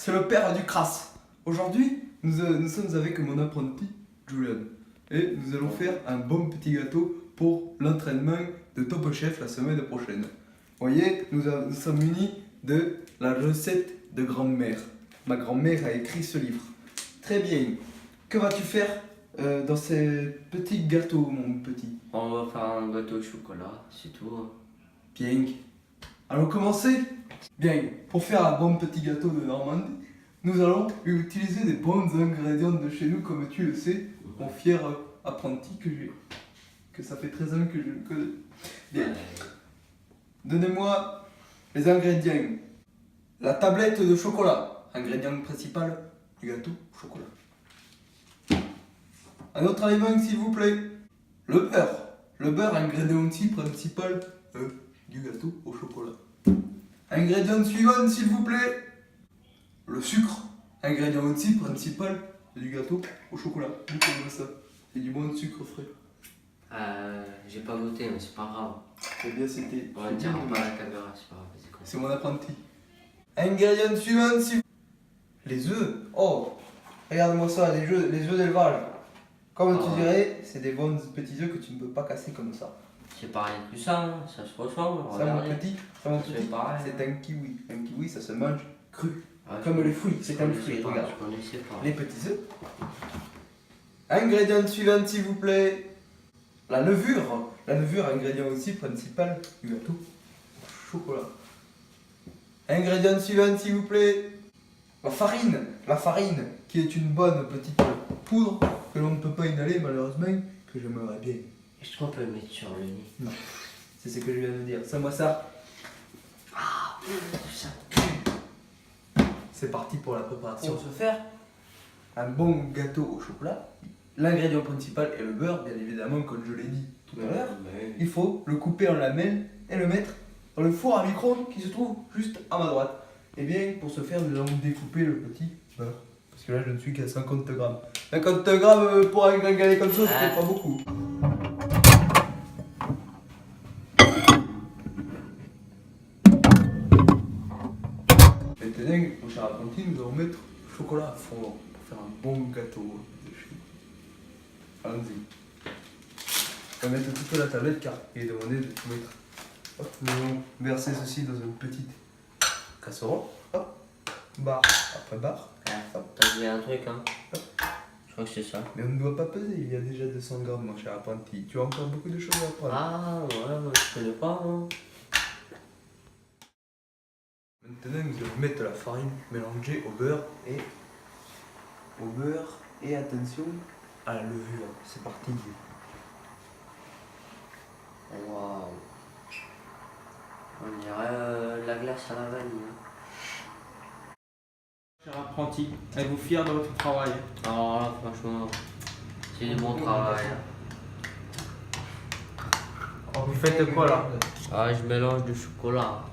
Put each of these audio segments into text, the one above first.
c'est le père du crasse. Aujourd'hui, nous sommes avec mon apprenti, Julian. Et nous allons faire un bon petit gâteau pour l'entraînement de Top Chef la semaine prochaine. Vous voyez, nous sommes munis de la recette de grand-mère. Ma grand-mère a écrit ce livre. Très bien. Que vas-tu faire dans ces petits gâteaux, mon petit? On va faire un gâteau au chocolat, c'est tout. Bien. Allons commencer. Bien. Pour faire un bon petit gâteau de Normandie, nous allons utiliser des bons ingrédients de chez nous, comme tu le sais, mon fier apprenti que ça fait 13 ans que je le connais. Bien. Donnez-moi les ingrédients. La tablette de chocolat, ingrédient principal du gâteau au chocolat. Un autre aliment, s'il vous plaît. Le beurre. Le beurre, ingrédient aussi principal du gâteau au chocolat. Ingrédient suivant, s'il vous plaît. Le sucre. Ingrédient aussi principal du gâteau au chocolat. Vous connaissez ça. C'est du bon sucre frais. J'ai pas goûté, mais c'est pas grave. Eh bien, c'était. On va dire pas à la caméra, c'est pas grave. Vas-y, continue. C'est mon apprenti. Ingrédient suivant, s'il vous plaît. Les œufs. Oh, regarde-moi ça, les œufs d'élevage. Comme tu dirais, c'est des bons petits œufs que tu ne peux pas casser comme ça. C'est pareil que ça, hein. Ça se ressemble. Ça, mon Regardez. petit, c'est un kiwi. Un kiwi, ça se mange cru. Ouais, Comme les fruits, je c'est un connaissais fruit, pas, regarde. Je connaissais pas. Les petits œufs. Ingrédient suivant, s'il vous plaît. La levure. La levure, ingrédient aussi principal du gâteau au chocolat. Ingrédient suivant, s'il vous plaît. La farine. La farine, qui est une bonne petite poudre que l'on ne peut pas inhaler malheureusement, que j'aimerais bien. Est-ce qu'on peut le mettre sur le nez? Non, c'est ce que je viens de dire. C'est moi ça. Ça. C'est parti pour la préparation. Pour se faire Un bon gâteau au chocolat. L'ingrédient principal est le beurre, bien évidemment, comme je l'ai dit tout à l'heure. Il faut le couper en lamelles et le mettre dans le four à micro-ondes qui se trouve juste à ma droite. Et bien, pour ce faire, nous allons découper le petit beurre. Parce que là, je ne suis qu'à 50 grammes. 50 grammes pour un granulé comme ça, c'est pas beaucoup. Maintenant, mon cher apprenti, nous allons mettre le chocolat à fond pour faire un bon gâteau de chez nous. Allons-y. On va mettre toute la tablette car il est demandé de tout mettre. Hop, nous allons verser ceci dans une petite casserole. Hop, barre après barre. T'as dit un truc, hein? Je crois que c'est ça. Mais on ne doit pas peser, il y a déjà 200 grammes, mon cher apprenti. Tu as encore beaucoup de choses à apprendre. Ah, ouais, moi je connais pas, hein. Maintenant, nous allons mettre la farine mélangée au beurre et attention à la levure. C'est parti. Waouh. On dirait de la glace à la vanille. Hein. Cher apprenti, êtes-vous fier de votre travail? Alors là, franchement, c'est du bon travail. Oh, vous faites quoi là? Ah, je mélange du chocolat.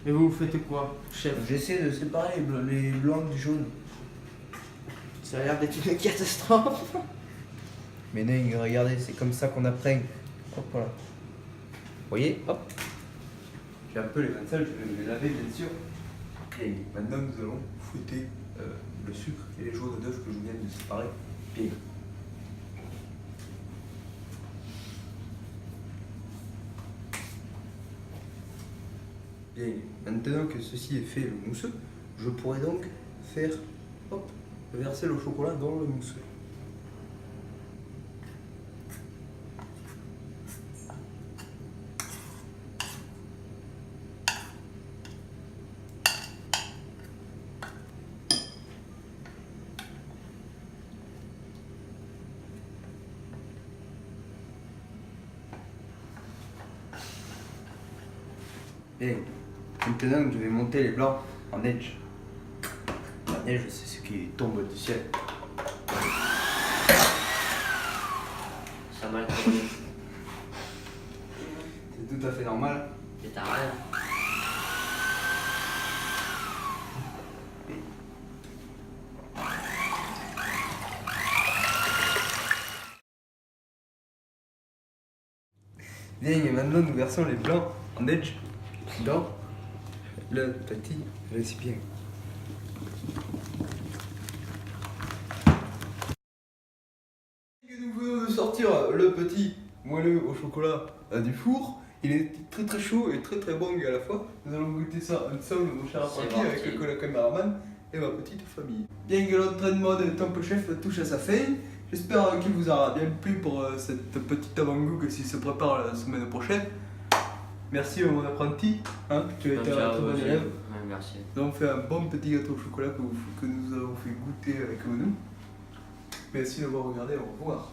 Et vous faites quoi, chef? J'essaie de séparer les blancs du jaune. Ça a l'air d'être une catastrophe. Mais non, regardez, c'est comme ça qu'on apprend. Hop, voilà. Vous voyez, hop. J'ai un peu les mains sales, je vais les laver bien sûr. Et maintenant nous allons fouetter le sucre et les jaunes d'œufs que je viens de séparer. Bien. Bien. Maintenant que ceci est fait, le mousseux, je pourrais donc faire, hop, verser le chocolat dans le mousseux. Et maintenant, je vais monter les blancs en neige. La neige, c'est ce qui tombe du ciel. Ça m'a tourné. C'est tout à fait normal. Et t'as rien. Bien, et maintenant, nous versons les blancs en neige dans le petit récipient. Et nous venons de sortir le petit moelleux au chocolat du four. Il est très très chaud et très très bon à la fois. Nous allons goûter ça ensemble, mon cher C'est apprenti, parti. avec le caméraman et ma petite famille. Bien que l'entraînement de Top Chef touche à sa fin, j'espère qu'il vous aura bien plu pour cette petite avant-goût que s'il se prépare la semaine prochaine. Merci mon apprenti, hein, tu as été un très bon élève. Ouais, merci. Nous avons fait un bon petit gâteau au chocolat que nous avons fait goûter avec nous. Merci d'avoir regardé, au revoir.